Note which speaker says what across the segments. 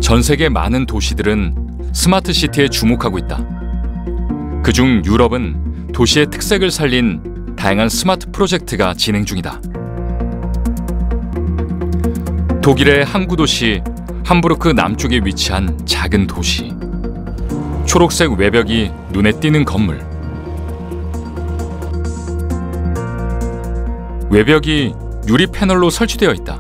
Speaker 1: 전 세계 많은 도시들은 스마트 시티에 주목하고 있다. 그중 유럽은 도시의 특색을 살린 다양한 스마트 프로젝트가 진행 중이다. 독일의 항구 도시 함부르크 남쪽에 위치한 작은 도시. 초록색 외벽이 눈에 띄는 건물. 외벽이 유리 패널로 설치되어 있다.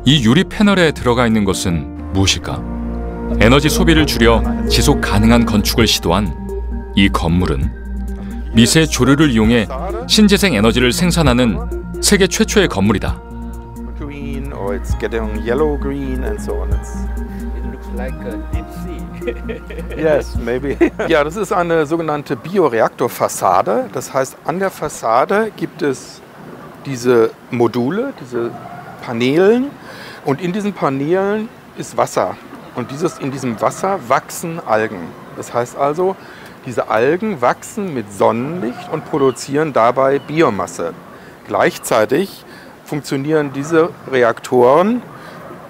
Speaker 1: 이 유리 패널에 들어가 있는 것은 무엇일까? 에너지 소비를 줄여 지속 가능한 건축을 시도한 이 건물은 미세 조류를 이용해 신재생 에너지를 생산하는 세계 최초의 건물이다.
Speaker 2: Yes, maybe. Ja, das ist eine sogenannte Bioreaktorfassade. Das heißt, an der Fassade gibt es diese Module, diese Paneelen. Und in diesen Paneelen ist Wasser. Und in diesem Wasser wachsen Algen. Das heißt also, diese Algen wachsen mit Sonnenlicht und produzieren dabei Biomasse. Gleichzeitig funktionieren diese Reaktoren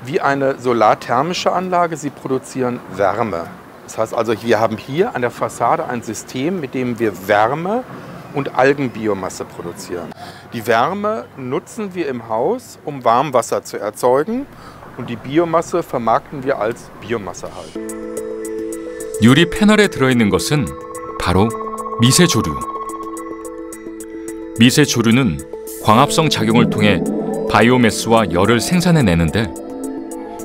Speaker 2: wie eine solarthermische Anlage, sie produzieren Wärme. Das heißt also, wir haben hier an der Fassade ein System, mit dem wir Wärme und Algenbiomasse produzieren. Die Wärme nutzen wir im Haus, um Warmwasser zu erzeugen, und die Biomasse vermarkten wir als Biomasse halt.
Speaker 1: 유리 패널에 들어있는 것은 바로 미세조류. 미세조류는 광합성 작용을 통해 바이오매스와 열을 생산해내는데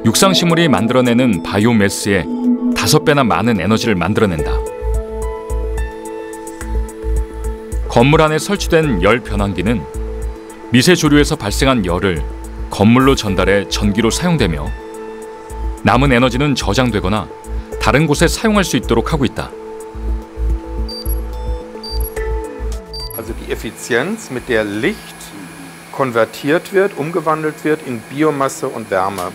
Speaker 1: 육상식물이 만들어내는 바이오매스의 5배나 많은 에너지를 만들어낸다. 건물 안에 설치된 열 변환기는 미세조류에서 발생한 열을 건물로 전달해 전기로 사용되며 남은 에너지는 저장되거나 다른 곳에 사용할 수 있도록 하고 있다.
Speaker 2: Also die Effizienz, mit der Licht konvertiert wird, umgewandelt wird in Biomasse und Wärme.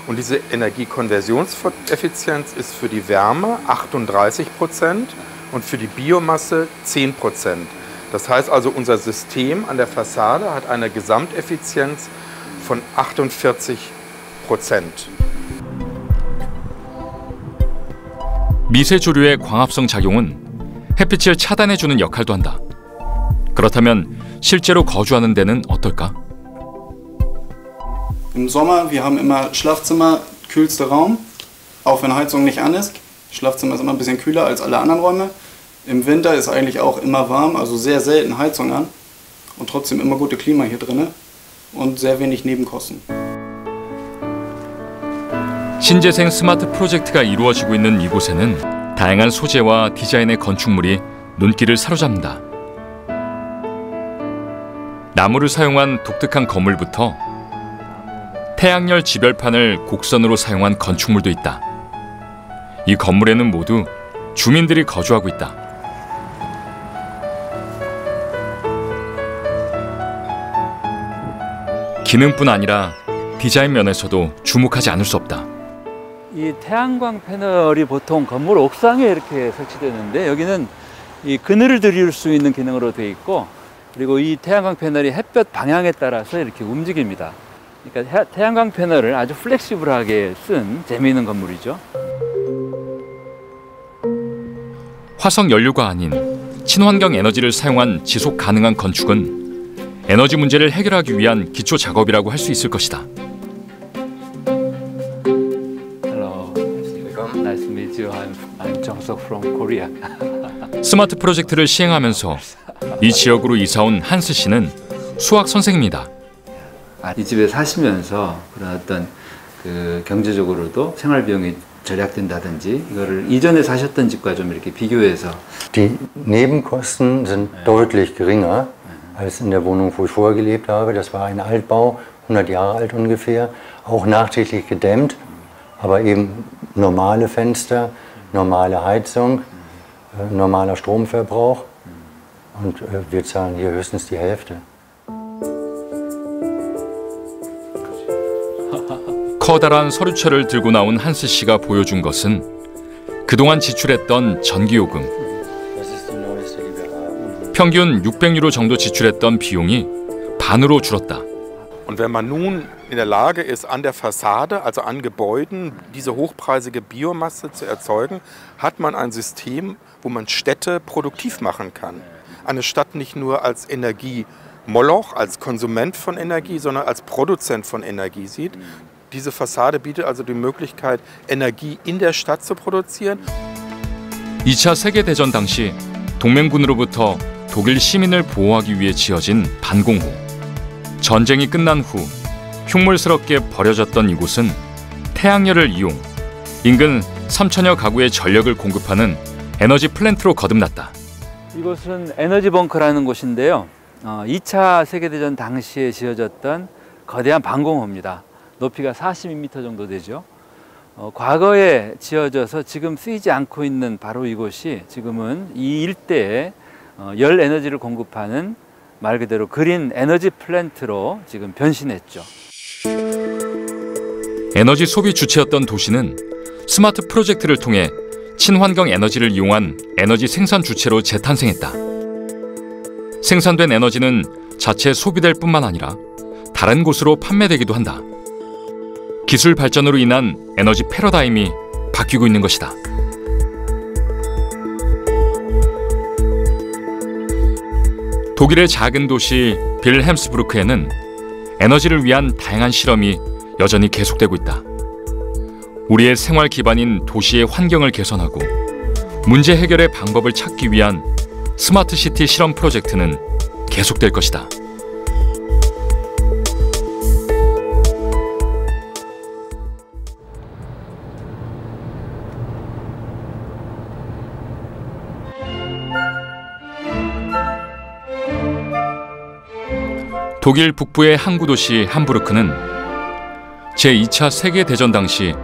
Speaker 2: Und diese Energiekonversionseffizienz ist für die Wärme 38% und für die Biomasse 10%. Das heißt also, unser System an der Fassade hat eine Gesamteffizienz von 48%.
Speaker 1: 미세조류의 광합성 작용은 햇빛을 차단해주는 역할도 한다. 그렇다면 실제로 거주하는 데는 어떨까?
Speaker 3: Im Sommer, wir haben immer Schlafzimmer, kühlster Raum, auch wenn Heizung nicht an ist. Schlafzimmer ist immer ein bisschen kühler als alle anderen Räume. Im Winter ist eigentlich auch immer warm, also sehr selten Heizung an. Und trotzdem immer gute Klima hier drin und sehr wenig Nebenkosten.
Speaker 1: 신재생 스마트 프로젝트가 이루어지고 있는 이곳에는 다양한 소재와 디자인의 건축물이 눈길을 사로잡는다. 나무를 사용한 독특한 건물부터 태양열 지별판을 곡선으로 사용한 건축물도 있다. 이 건물에는 모두 주민들이 거주하고 있다. 기능뿐 아니라 디자인 면에서도 주목하지 않을 수 없다.
Speaker 4: 이 태양광 패널이 보통 건물 옥상에 이렇게 설치되는데 여기는 이 그늘을 들일 수 있는 기능으로 되어 있고, 그리고 이 태양광 패널이 햇볕 방향에 따라서 이렇게 움직입니다. 그러니까 태양광 패널을 아주 플렉시블하게 쓴 재미있는 건물이죠.
Speaker 1: 화석 연료가 아닌 친환경 에너지를 사용한 지속 가능한 건축은 에너지 문제를 해결하기 위한 기초 작업이라고 할 수 있을 것이다.
Speaker 4: Hello, nice to meet you. I'm Jong-seok from Korea.
Speaker 1: 스마트 프로젝트를 시행하면서 이 지역으로 이사온 한스 씨는 수학 선생입니다.
Speaker 4: 이 집에 사시면서 그런 어떤 그 경제적으로도 생활 비용이 절약된다든지 이거를 이전에 사셨던 집과 좀 이렇게 비교해서
Speaker 5: Die Nebenkosten sind deutlich geringer als in der Wohnung, wo ich vorher gelebt habe. Das war ein Altbau, 100 Jahre alt ungefähr, auch nachträglich gedämmt, aber eben normale Fenster, normale Heizung, normaler Stromverbrauch und wir zahlen hier höchstens die Hälfte.
Speaker 1: 커다란 서류철을 들고 나온 한스 씨가 보여준 것은 그동안 지출했던 전기요금. 평균 600유로 정도 지출했던 비용이 반으로 줄었다.
Speaker 2: Und wenn man nun in der Lage ist, an der Fassade, also an Gebäuden, diese hochpreisige Biomasse zu erzeugen, hat man ein System, wo man Städte produktiv machen kann. Eine Stadt nicht nur als Energiemoloch, als Konsument von Energie, sondern als Produzent von Energie sieht. Diese Fassade bietet also die Möglichkeit, Energie in der Stadt zu produzieren.
Speaker 1: 2차 세계대전 당시 동맹군으로부터 독일 시민을 보호하기 위해 지어진 반공호. 전쟁이 끝난 후 흉물스럽게 버려졌던 이곳은 태양열을 이용 인근 3천여 가구의 전력을 공급하는 에너지 플랜트로 거듭났다.
Speaker 4: 이곳은 에너지 벙커라는 곳인데요. 2차 세계대전 당시에 지어졌던 거대한 반공호입니다. 높이가 42m 정도 되죠. 과거에 지어져서 지금 쓰이지 않고 있는 바로 이곳이 지금은 이 일대에 열 에너지를 공급하는 말 그대로 그린 에너지 플랜트로 지금 변신했죠.
Speaker 1: 에너지 소비 주체였던 도시는 스마트 프로젝트를 통해 친환경 에너지를 이용한 에너지 생산 주체로 재탄생했다. 생산된 에너지는 자체 소비될 뿐만 아니라 다른 곳으로 판매되기도 한다. 기술 발전으로 인한 에너지 패러다임이 바뀌고 있는 것이다. 독일의 작은 도시 빌헬햄스부르크에는 에너지를 위한 다양한 실험이 여전히 계속되고 있다. 우리의 생활 기반인 도시의 환경을 개선하고 문제 해결의 방법을 찾기 위한 스마트 시티 실험 프로젝트는 계속될 것이다. 독일 북부의 항구 도시 함부르크는 제2차 세계대전 당시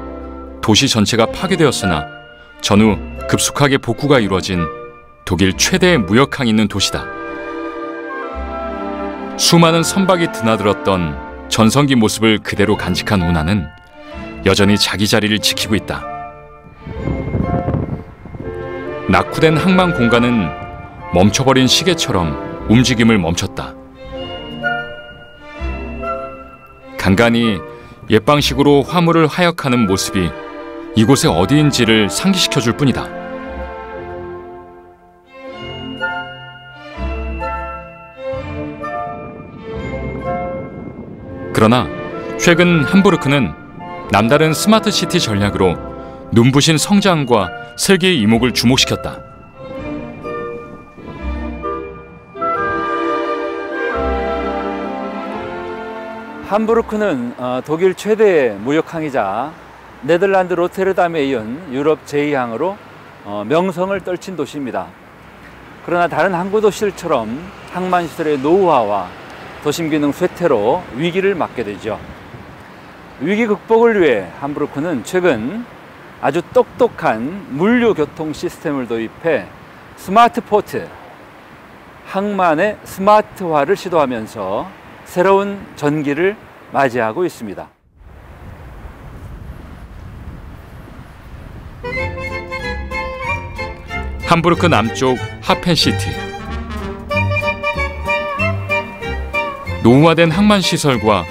Speaker 1: 도시 전체가 파괴되었으나 전후 급속하게 복구가 이루어진 독일 최대의 무역항이 있는 도시다. 수많은 선박이 드나들었던 전성기 모습을 그대로 간직한 운하는 여전히 자기 자리를 지키고 있다. 낙후된 항만 공간은 멈춰버린 시계처럼 움직임을 멈췄다. 간간히 옛방식으로 화물을 하역하는 모습이 이곳의 어디인지를 상기시켜줄 뿐이다. 그러나 최근 함부르크는 남다른 스마트 시티 전략으로 눈부신 성장과 세계의 이목을 주목시켰다.
Speaker 4: 함부르크는 독일 최대의 무역항이자 네덜란드 로테르담에 이은 유럽 제2항으로 명성을 떨친 도시입니다. 그러나 다른 항구 도시들처럼 항만시설의 노후화와 도심기능 쇠퇴로 위기를 맞게 되죠. 위기 극복을 위해 함부르크는 최근 아주 똑똑한 물류교통 시스템을 도입해 스마트 포트, 항만의 스마트화를 시도하면서 새로운 전기를 맞이하고 있습니다.
Speaker 1: 함부르크 남쪽 하펜시티. 노후화된 항만시설과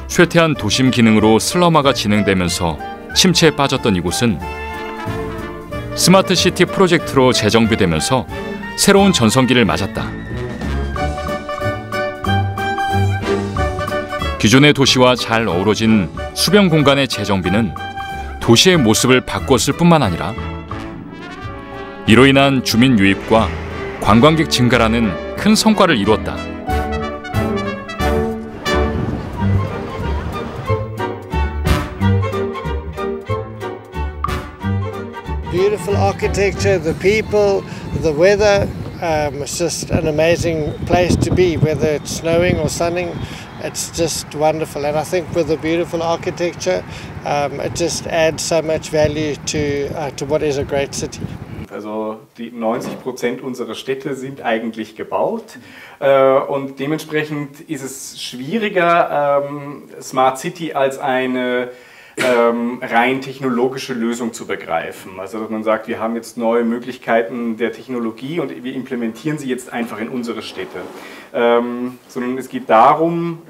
Speaker 1: 쇠퇴한 도심 기능으로 슬럼화가 진행되면서 침체에 빠졌던 이곳은 스마트 시티 프로젝트로 재정비되면서 새로운 전성기를 맞았다. 기존의 도시와 잘 어우러진 수변 공간의 재정비는 도시의 모습을 바꿨을 뿐만 아니라 이로 인한 주민 유입과 관광객 증가라는 큰 성과를 이루었다.
Speaker 6: Beautiful architecture, the people, the weather. It's just an amazing place to be, whether it's snowing or sunning. It's just wonderful, and I think with the beautiful architecture, it just adds so much value to what is a great city.
Speaker 7: Also die 90% unserer Städte sind eigentlich gebaut und dementsprechend ist es schwieriger, Smart City als eine rein technologische Lösung zu begreifen. Also dass man sagt, wir haben jetzt neue Möglichkeiten der Technologie und wir implementieren sie jetzt einfach in unsere Städte. Sondern es geht darum,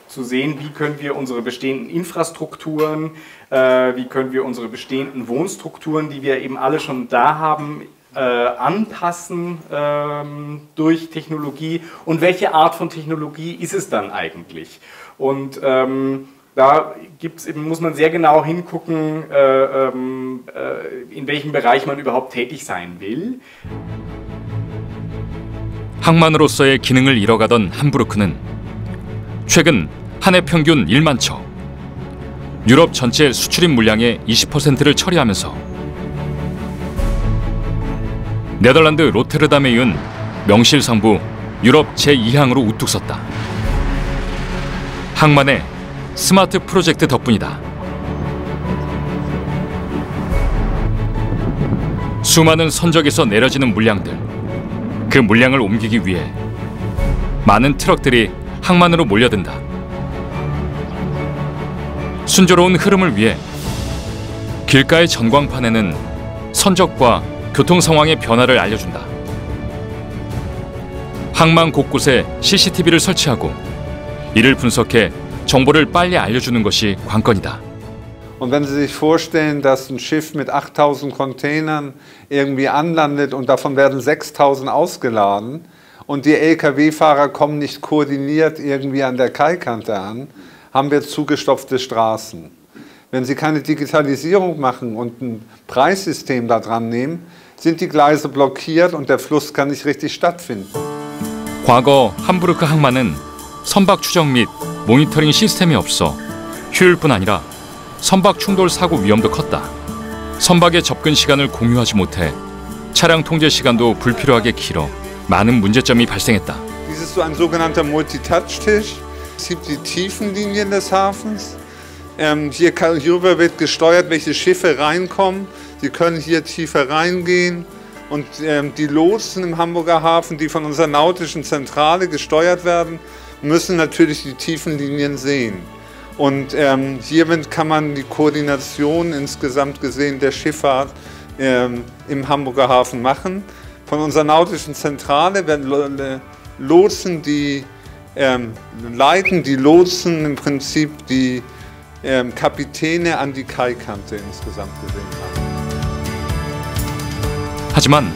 Speaker 7: zu sehen, wie können wir unsere bestehenden Infrastrukturen, wie können wir unsere bestehenden Wohnstrukturen, die wir eben alle schon da haben, anpassen durch Technologie und welche Art von Technologie ist es dann eigentlich? Und da muss man sehr genau hingucken, in welchem Bereich man überhaupt tätig sein will.
Speaker 1: 항만으로서의 기능을 잃어가던 함부르크는 최근 한 해 평균 1만 척, 유럽 전체 수출입 물량의 20%를 처리하면서 네덜란드 로테르담에 이은 명실상부 유럽 제2항으로 우뚝 섰다. 항만의 스마트 프로젝트 덕분이다. 수많은 선적에서 내려지는 물량들, 그 물량을 옮기기 위해 많은 트럭들이 항만으로 몰려든다. 순조로운 흐름을 위해 길가의 전광판에는 선적과 교통 상황의 변화를 알려준다. 항만 곳곳에 CCTV를 설치하고 이를 분석해 정보를 빨리 알려주는 것이 관건이다.
Speaker 8: Und wenn Sie sich vorstellen, dass ein Schiff mit 8000 Containern irgendwie anlandet und davon werden 6000 ausgeladen und die Lkw-Fahrer kommen nicht koordiniert irgendwie an der Kaikante an, haben wir zugestopfte Straßen. Wenn Sie keine Digitalisierung machen und ein Preissystem da dran nehmen, sind die Gleise blockiert und der Fluss kann nicht richtig stattfinden.
Speaker 1: 과거 함부르크 항만은 선박 추적 및 모니터링 시스템이 없어 효율뿐 아니라 선박 충돌 사고 위험도 컸다. 선박의 접근 시간을 공유하지 못해 차량 통제 시간도 불필요하게 길어 많은 문제점이 발생했다.
Speaker 8: Dies ist so ein sogenannter Multitouch-Tisch. Es gibt die Tiefenlinien des Hafens. Hierüber wird gesteuert, welche Schiffe reinkommen. Sie können hier tiefer reingehen. Und die Lotsen im Hamburger Hafen, die von unserer nautischen Zentrale gesteuert werden, müssen natürlich die Tiefenlinien sehen. Und hiermit kann man die Koordination insgesamt gesehen der Schifffahrt im Hamburger Hafen machen. Von unserer nautischen Zentrale werden Lotsen, die leiten die Lotsen im Prinzip die Kapitäne an die Kaikante insgesamt gesehen haben.
Speaker 1: 하지만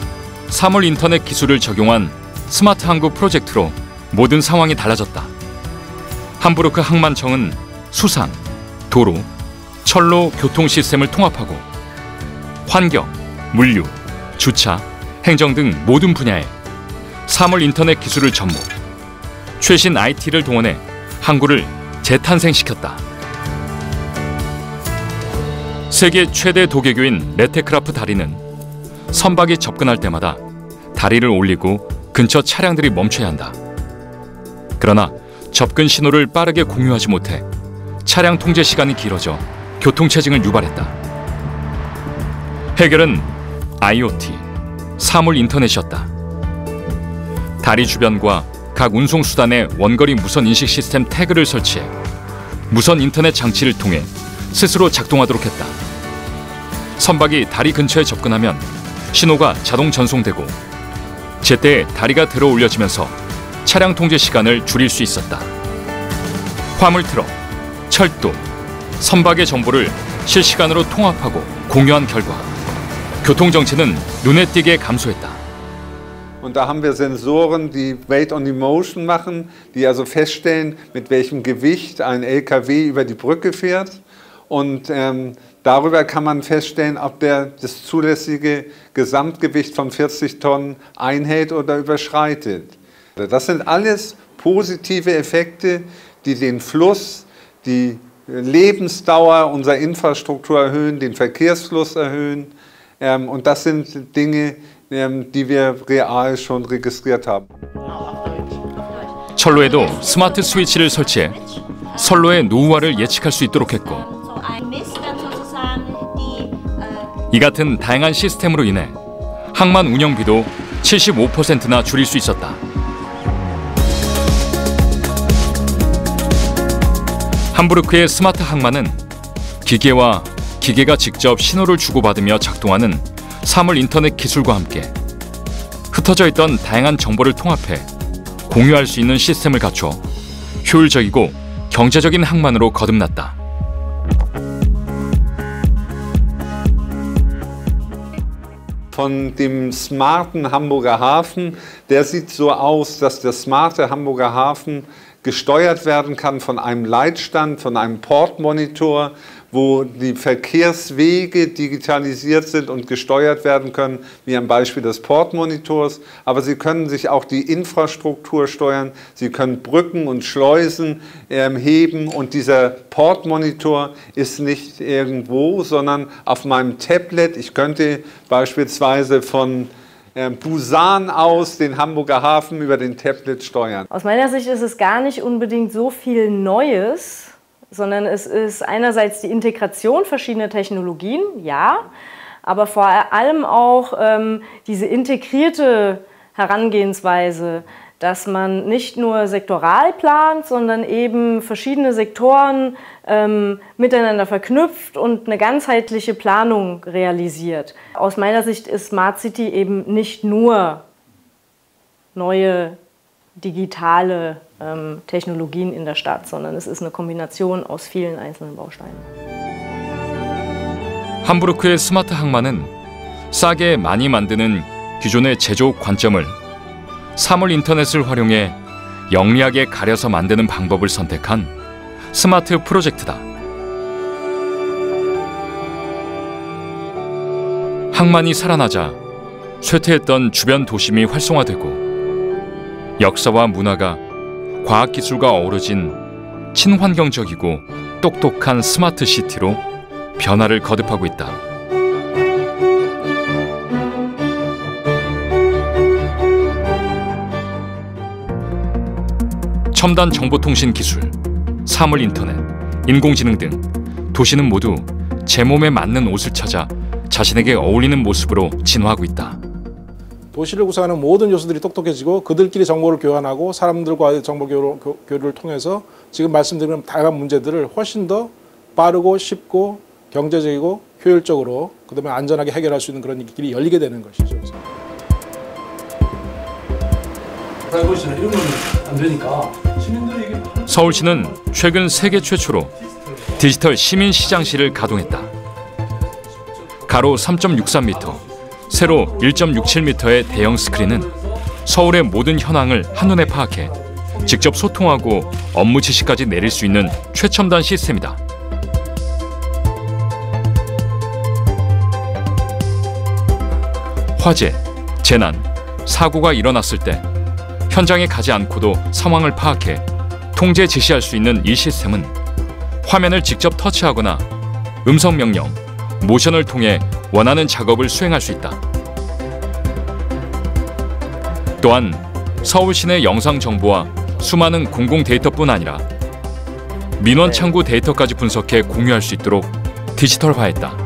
Speaker 1: 3월 인터넷 기술을 적용한 스마트 항구 프로젝트로 모든 상황이 달라졌다. 함부르크 항만청은 수상, 도로, 철로 교통 시스템을 통합하고 환경, 물류, 주차, 행정 등 모든 분야에 3월 인터넷 기술을 접목, 최신 IT를 동원해 항구를 재탄생시켰다. 세계 최대 도개교인 레테크라프 다리는 선박이 접근할 때마다 다리를 올리고 근처 차량들이 멈춰야 한다. 그러나 접근 신호를 빠르게 공유하지 못해 차량 통제 시간이 길어져 교통체증을 유발했다. 해결은 IoT, 사물 인터넷이었다. 다리 주변과 각 운송수단에 원거리 무선 인식 시스템 태그를 설치해 무선 인터넷 장치를 통해 스스로 작동하도록 했다. 선박이 다리 근처에 접근하면 신호가 자동 전송되고 제때 다리가 들어 올려지면서 차량 통제 시간을 줄일 수 있었다. 화물트럭, 철도, 선박의 정보를 실시간으로 통합하고 공유한 결과 교통정체는 눈에 띄게 감소했다.
Speaker 8: Und da haben wir Sensoren, die Weight on Emotion machen, die also feststellen, mit welchem Gewicht ein LKW über die Brücke fährt. Und darüber kann man feststellen, ob der das zulässige Gesamtgewicht von 40 Tonnen einhält oder überschreitet. Das sind alles positive Effekte, die den Fluss, die Lebensdauer unserer Infrastruktur erhöhen, den Verkehrsfluss erhöhen. Und das sind Dinge, die wir real schon registriert haben.
Speaker 1: 철로에도 스마트 스위치를 설치해 선로의 노후화를 예측할 수 있도록 했고 이 같은 다양한 시스템으로 인해 항만 운영비도 75%나 줄일 수 있었다. 함부르크의 스마트 항만은 기계와 기계가 직접 신호를 주고받으며 작동하는 사물 인터넷 기술과 함께 흩어져 있던 다양한 정보를 통합해 공유할 수 있는 시스템을 갖춰 효율적이고 경제적인 항만으로 거듭났다.
Speaker 8: Von dem smarten Hamburger Hafen, der sieht so aus, dass der smarte Hamburger Hafen gesteuert werden kann von einem Leitstand, von einem Portmonitor, wo die Verkehrswege digitalisiert sind und gesteuert werden können, wie am Beispiel des Portmonitors. Aber Sie können sich auch die Infrastruktur steuern, Sie können Brücken und Schleusen heben und dieser Portmonitor ist nicht irgendwo, sondern auf meinem Tablet. Ich könnte beispielsweise von Busan aus den Hamburger Hafen über den Tablet steuern.
Speaker 9: Aus meiner Sicht ist es gar nicht unbedingt so viel Neues, sondern es ist einerseits die Integration verschiedener Technologien, ja, aber vor allem auch diese integrierte Herangehensweise, dass man nicht nur sektoral plant, sondern eben verschiedene Sektoren miteinander verknüpft und eine ganzheitliche Planung realisiert. Aus meiner Sicht ist Smart City eben nicht nur neue digitale Technologien in der Stadt, sondern es ist eine Kombination aus vielen einzelnen Bausteinen.
Speaker 1: 함부르크의 스마트 항만은 싸게 많이 만드는 기존의 제조 관점을 사물 인터넷을 활용해 영리하게 가려서 만드는 방법을 선택한 스마트 프로젝트다. 항만이 살아나자 쇠퇴했던 주변 도심이 활성화되고 역사와 문화가 과학기술과 어우러진 친환경적이고 똑똑한 스마트 시티로 변화를 거듭하고 있다. 첨단 정보통신 기술, 사물 인터넷, 인공지능 등 도시는 모두 제 몸에 맞는 옷을 찾아 자신에게 어울리는 모습으로 진화하고 있다.
Speaker 10: 도시를 구성하는 모든 요소들이 똑똑해지고 그들끼리 정보를 교환하고 사람들과의 정보 교류를 통해서 지금 말씀드린 다양한 문제들을 훨씬 더 빠르고 쉽고 경제적이고 효율적으로 그다음에 안전하게 해결할 수 있는 그런 길이 열리게 되는 것이죠.
Speaker 11: 프라이버시나 이런 건 안 되니까 시민들이
Speaker 1: 서울시는 최근 세계 최초로 디지털 시민시장실을 가동했다. 가로 3.63m, 세로 1.67m의 대형 스크린은 서울의 모든 현황을 한눈에 파악해 직접 소통하고 업무 지시까지 내릴 수 있는 최첨단 시스템이다. 화재, 재난, 사고가 일어났을 때 현장에 가지 않고도 상황을 파악해 통제 지시할 수 있는 이 시스템은 화면을 직접 터치하거나 음성 명령, 모션을 통해 원하는 작업을 수행할 수 있다. 또한 서울 시내 영상 정보와 수많은 공공 데이터뿐 아니라 민원 창구 데이터까지 분석해 공유할 수 있도록 디지털화했다.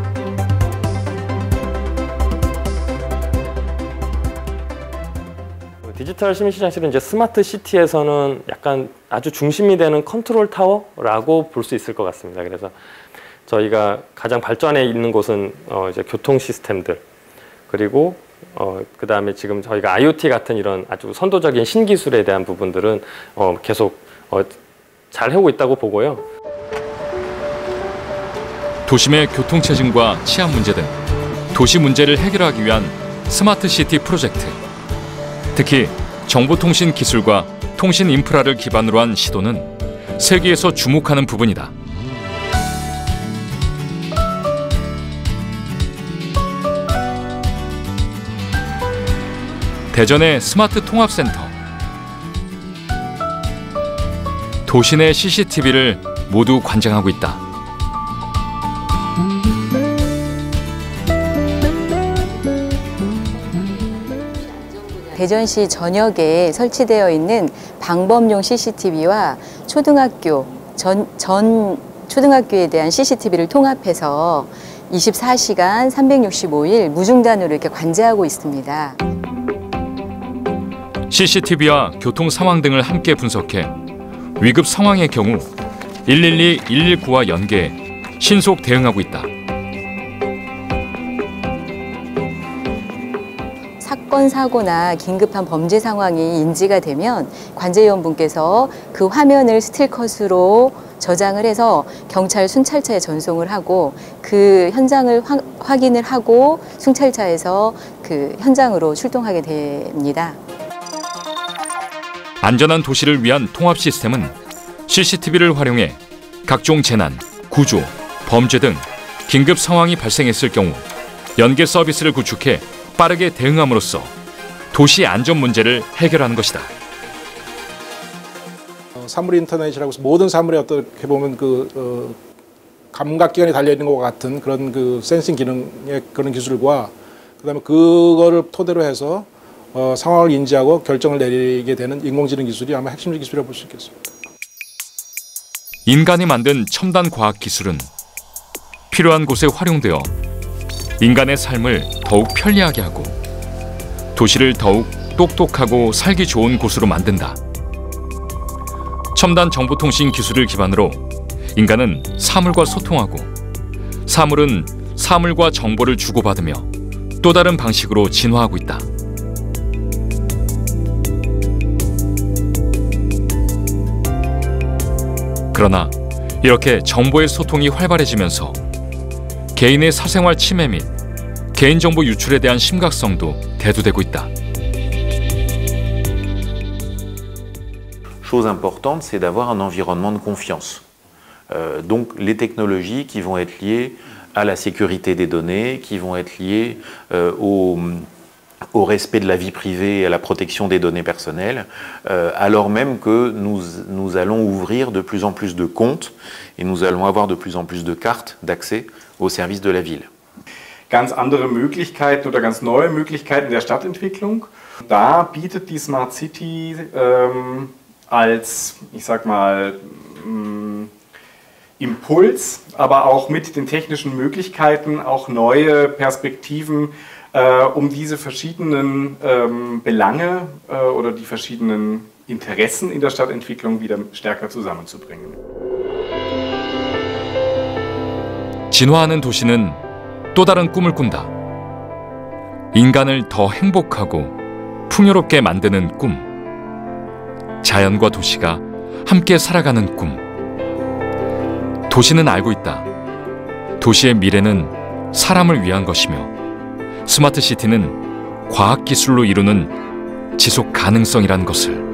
Speaker 12: 디지털 시민시장실은 이제 스마트 시티에서는 약간 아주 중심이 되는 컨트롤 타워라고 볼 수 있을 것 같습니다. 그래서 저희가 가장 발전해 있는 곳은 이제 교통 시스템들, 그리고 그다음에 지금 저희가 IoT 같은 이런 아주 선도적인 신기술에 대한 부분들은 계속 잘 해오고 있다고 보고요.
Speaker 1: 도심의 교통체증과 치안 문제 등 도시 문제를 해결하기 위한 스마트 시티 프로젝트. 특히 정보통신 기술과 통신 인프라를 기반으로 한 시도는 세계에서 주목하는 부분이다. 대전의 스마트 통합센터. 도시 내 CCTV를 모두 관장하고 있다.
Speaker 13: 대전시 전역에 설치되어 있는 방범용 CCTV와 초등학교, 전 초등학교에 대한 CCTV를 통합해서 24시간 365일 무중단으로 이렇게 관제하고 있습니다.
Speaker 1: CCTV와 교통 상황 등을 함께 분석해 위급 상황의 경우 112, 119와 연계해 신속 대응하고 있다.
Speaker 13: 사건, 사고나 긴급한 범죄 상황이 인지가 되면 관제위원분께서 그 화면을 스틸컷으로 저장을 해서 경찰 순찰차에 전송을 하고 그 현장을 확인을 하고 순찰차에서 그 현장으로 출동하게 됩니다.
Speaker 1: 안전한 도시를 위한 통합 시스템은 CCTV를 활용해 각종 재난, 구조, 범죄 등 긴급 상황이 발생했을 경우 연계 서비스를 구축해 빠르게 대응함으로써 도시 안전 문제를 해결하는 것이다.
Speaker 10: 사물 인터넷이라고 해서 모든 사물에 어떻게 보면 감각 기관이 달려 있는 것 같은 그런 센싱 기능의 그런 기술과 그다음에 그거를 토대로 해서 상황을 인지하고 결정을 내리게 되는 인공지능 기술이 아마 핵심적 기술이라고 볼 수 있겠습니다.
Speaker 1: 인간이 만든 첨단 과학 기술은 필요한 곳에 활용되어 인간의 삶을 더욱 편리하게 하고 도시를 더욱 똑똑하고 살기 좋은 곳으로 만든다. 첨단 정보통신 기술을 기반으로 인간은 사물과 소통하고 사물은 사물과 정보를 주고받으며 또 다른 방식으로 진화하고 있다. 그러나 이렇게 정보의 소통이 활발해지면서 개인의 사생활 침해 및 개인정보 유출에 대한 심각성도 대두되고 있다.
Speaker 14: Chose importante, c'est d'avoir un environnement de confiance. Donc les technologies qui vont être liées à la sécurité des données, qui vont être liées au respect de la vie privée et à la protection des données personnelles, alors même que nous allons ouvrir de plus en plus de comptes et nous allons avoir de plus en plus de cartes d'accès aux services de la ville.
Speaker 7: Ganz andere Möglichkeiten oder ganz neue Möglichkeiten der Stadtentwicklung. Da bietet die Smart City als, ich sag mal, Impuls, aber auch mit den technischen Möglichkeiten auch neue Perspektiven, um diese verschiedenen Belange oder die verschiedenen Interessen in der Stadtentwicklung wieder stärker zusammenzubringen.
Speaker 1: 진화하는 도시는 또 다른 꿈을 꾼다. 인간을 더 행복하고 풍요롭게 만드는 꿈. 자연과 도시가 함께 살아가는 꿈. 도시는 알고 있다. 도시의 미래는 사람을 위한 것이며 스마트 시티는 과학 기술로 이루는 지속 가능성이란 것을.